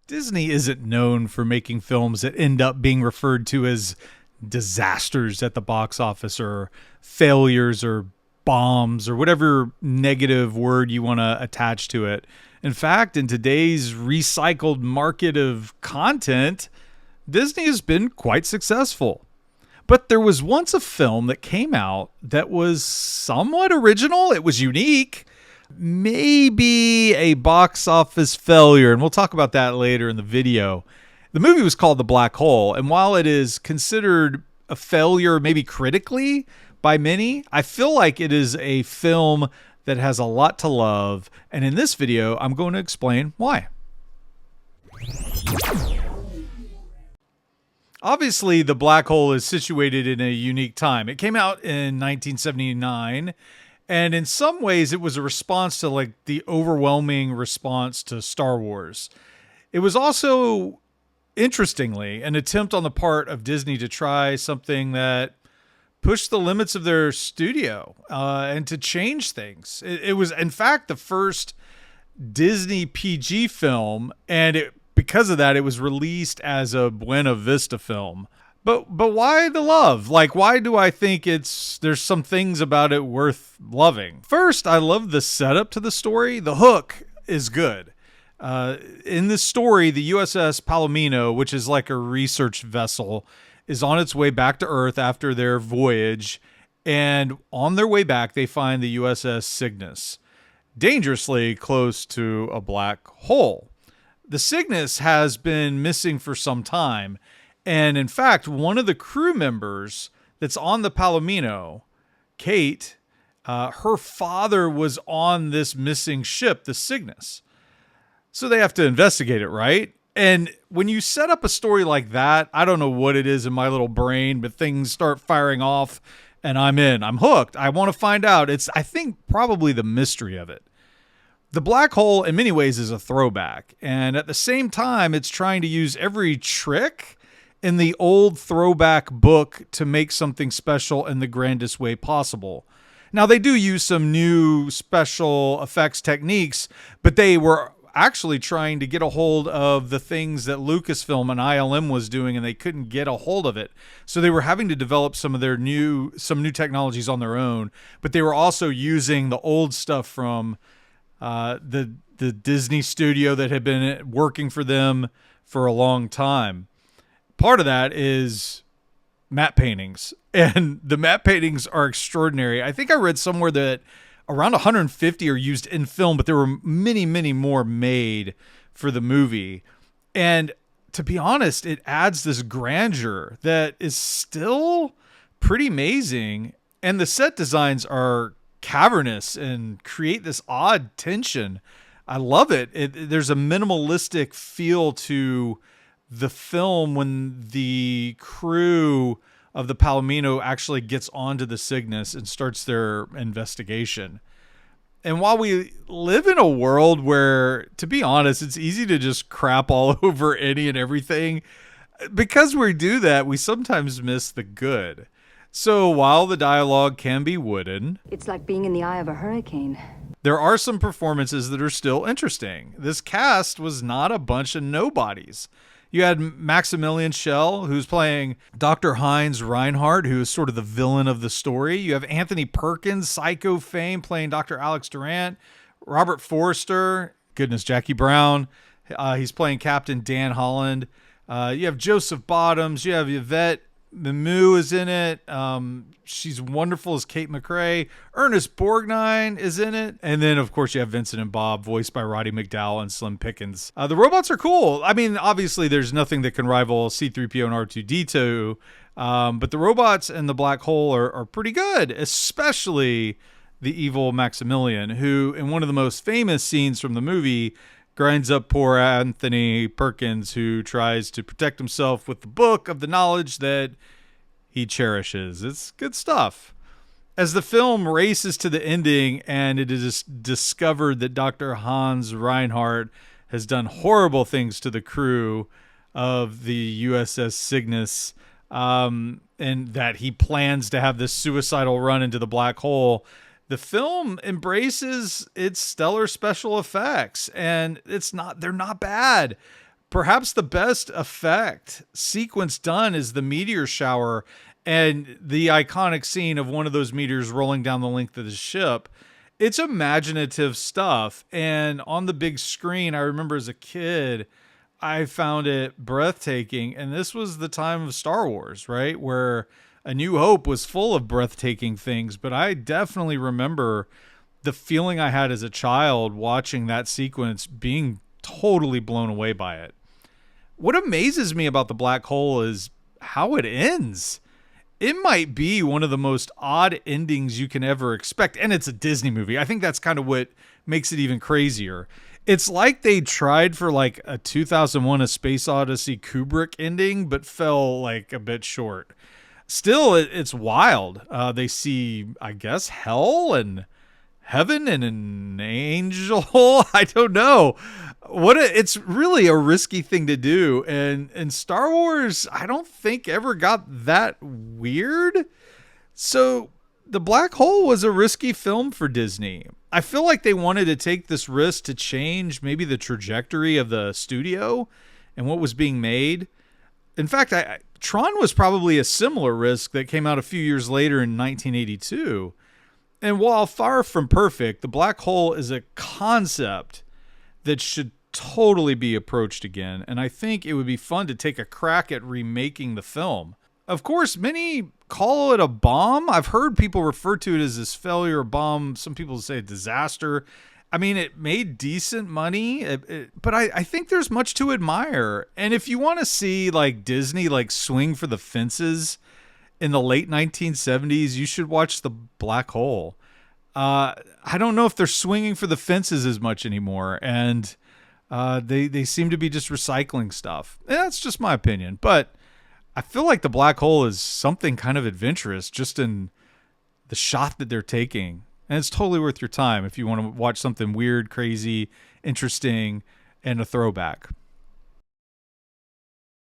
Disney isn't known for making films that end up being referred to as disasters at the box office or failures or bombs or whatever negative word you want to attach to it. In fact, in today's recycled market of content, Disney has been quite successful. But there was once a film that came out that was somewhat original. It was unique. Maybe a box office failure, and we'll talk about that later in the video. The movie was called The Black Hole, and while it is considered a failure maybe critically by many, I feel like it is a film that has a lot to love, and in this video, I'm going to explain why. Obviously, The Black Hole is situated in a unique time. It came out in 1979, and in some ways, it was a response to like the overwhelming response to Star Wars. It was also, interestingly, an attempt on the part of Disney to try something that pushed the limits of their studio and to change things. It was, in fact, the first Disney PG film, and because of that, it was released as a Buena Vista film. But why the love? Like, why do I think there's some things about it worth loving? First, I love the setup to the story. The hook is good. In this story, the USS Palomino, which is like a research vessel, is on its way back to Earth after their voyage. And on their way back, they find the USS Cygnus dangerously close to a black hole. The Cygnus has been missing for some time. And in fact, one of the crew members that's on the Palomino, Kate, her father was on this missing ship, the Cygnus. So they have to investigate it, right? And when you set up a story like that, I don't know what it is in my little brain, but things start firing off and I'm in. I'm hooked. I want to find out. It's, I think, probably the mystery of it. The Black Hole, in many ways, is a throwback. And at the same time, it's trying to use every trick in the old throwback book to make something special in the grandest way possible. Now, they do use some new special effects techniques, but they were actually trying to get a hold of the things that Lucasfilm and ILM was doing, and they couldn't get a hold of it. So they were having to develop some new technologies on their own, but they were also using the old stuff from the Disney studio that had been working for them for a long time. Part of that is matte paintings, and the matte paintings are extraordinary. I think I read somewhere that around 150 are used in film, but there were many, many more made for the movie. And to be honest, it adds this grandeur that is still pretty amazing. And the set designs are cavernous and create this odd tension. I love it. There's a minimalistic feel to the film when the crew of the Palomino actually gets onto the Cygnus and starts their investigation. And while we live in a world where, to be honest, it's easy to just crap all over any and everything, because we do that, we sometimes miss the good. So while the dialogue can be wooden, it's like being in the eye of a hurricane. There are some performances that are still interesting. This cast was not a bunch of nobodies. You had Maximilian Schell, who's playing Dr. Heinz Reinhardt, who is sort of the villain of the story. You have Anthony Perkins, Psycho fame, playing Dr. Alex Durant. Robert Forster, goodness, Jackie Brown. He's playing Captain Dan Holland. You have Joseph Bottoms. You have Yvette Mimieux is in it. She's wonderful as Kate McRae. Ernest Borgnine is in it. And then, of course, you have Vincent and Bob, voiced by Roddy McDowall and Slim Pickens. The robots are cool. I mean, obviously, there's nothing that can rival C-3PO and R2-D2. But the robots in the Black Hole are pretty good, especially the evil Maximilian, who, in one of the most famous scenes from the movie, grinds up poor Anthony Perkins, who tries to protect himself with the book of the knowledge that he cherishes. It's good stuff. As the film races to the ending and it is discovered that Dr. Hans Reinhardt has done horrible things to the crew of the USS Cygnus, and that he plans to have this suicidal run into the black hole, the film embraces its stellar special effects, and they're not bad. Perhaps the best effect sequence done is the meteor shower and the iconic scene of one of those meteors rolling down the length of the ship. It's imaginative stuff. And on the big screen, I remember as a kid, I found it breathtaking. And this was the time of Star Wars, right? Where A New Hope was full of breathtaking things. But I definitely remember the feeling I had as a child watching that sequence, being totally blown away by it. What amazes me about the black hole is how it ends. It might be one of the most odd endings you can ever expect. And it's a Disney movie. I think that's kind of what makes it even crazier. It's like they tried for like a 2001 A Space Odyssey Kubrick ending, but fell like a bit short. Still, it's wild. They see, I guess, hell and heaven and an angel. I don't know. It's really a risky thing to do. And Star Wars, I don't think ever got that weird. So the black hole was a risky film for Disney. I feel like they wanted to take this risk to change maybe the trajectory of the studio and what was being made. In fact, Tron was probably a similar risk that came out a few years later in 1982. And while far from perfect, the black hole is a concept that should totally be approached again. And I think it would be fun to take a crack at remaking the film. Of course, many call it a bomb. I've heard people refer to it as this failure, bomb. Some people say a disaster. I mean, it made decent money, but I think there's much to admire. And if you want to see like Disney like swing for the fences in the late 1970s, you should watch The Black Hole. I don't know if they're swinging for the fences as much anymore, and they seem to be just recycling stuff. That's just my opinion, but I feel like The Black Hole is something kind of adventurous just in the shot that they're taking, and it's totally worth your time if you want to watch something weird, crazy, interesting, and a throwback.